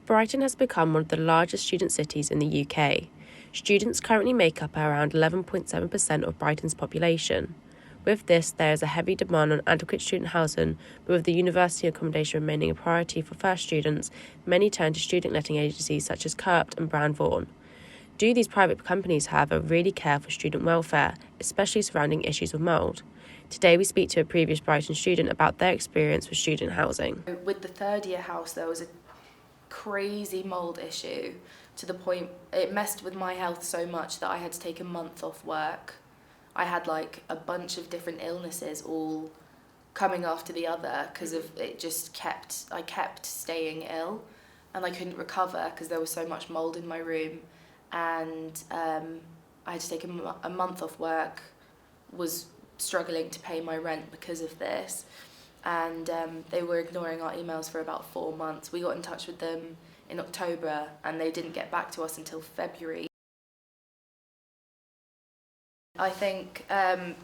Brighton has become one of the largest student cities in the UK. Students currently make up around 11.7% of Brighton's population. With this, there is a heavy demand on adequate student housing, but with the university accommodation remaining a priority for first students, many turn to student letting agencies such as Kirpt and Brown Vaughan. Do these private companies, however, really care for student welfare, especially surrounding issues of mould? Today we speak to a previous Brighton student about their experience with student housing. With the third year house, there was a crazy mould issue to the point it messed with my health so much that I had to take a month off work. I had like a bunch of different illnesses all coming after the other because of it. I kept staying ill and I couldn't recover because there was so much mould in my room, and I had to take a month off work, was struggling to pay my rent because of this, and they were ignoring our emails for about 4 months. We got in touch with them in October and they didn't get back to us until February. I think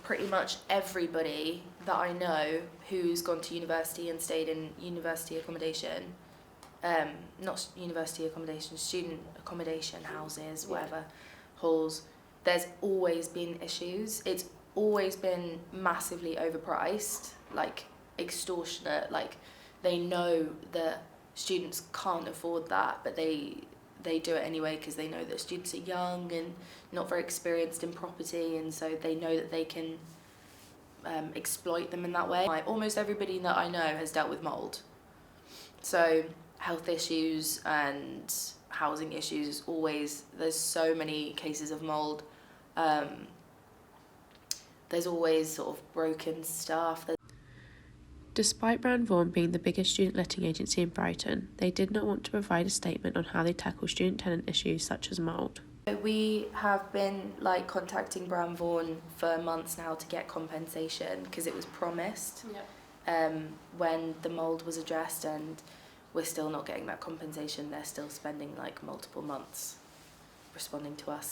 pretty much everybody that I know who's gone to university and stayed in university accommodation, not university accommodation, student accommodation, houses, whatever, halls, there's always been issues. It's always been massively overpriced, like extortionate. Like they know that students can't afford that, but they do it anyway because they know that students are young and not very experienced in property, and so they know that they can exploit them in that way. Almost everybody that I know has dealt with mould. So health issues and housing issues, there's so many cases of mould. There's always sort of broken stuff. Despite Brown Vaughan being the biggest student letting agency in Brighton, they did not want to provide a statement on how they tackle student tenant issues such as mould. We have been contacting Brown Vaughan for months now to get compensation because it was promised when the mould was addressed, and we're still not getting that compensation. They're still spending multiple months responding to us. So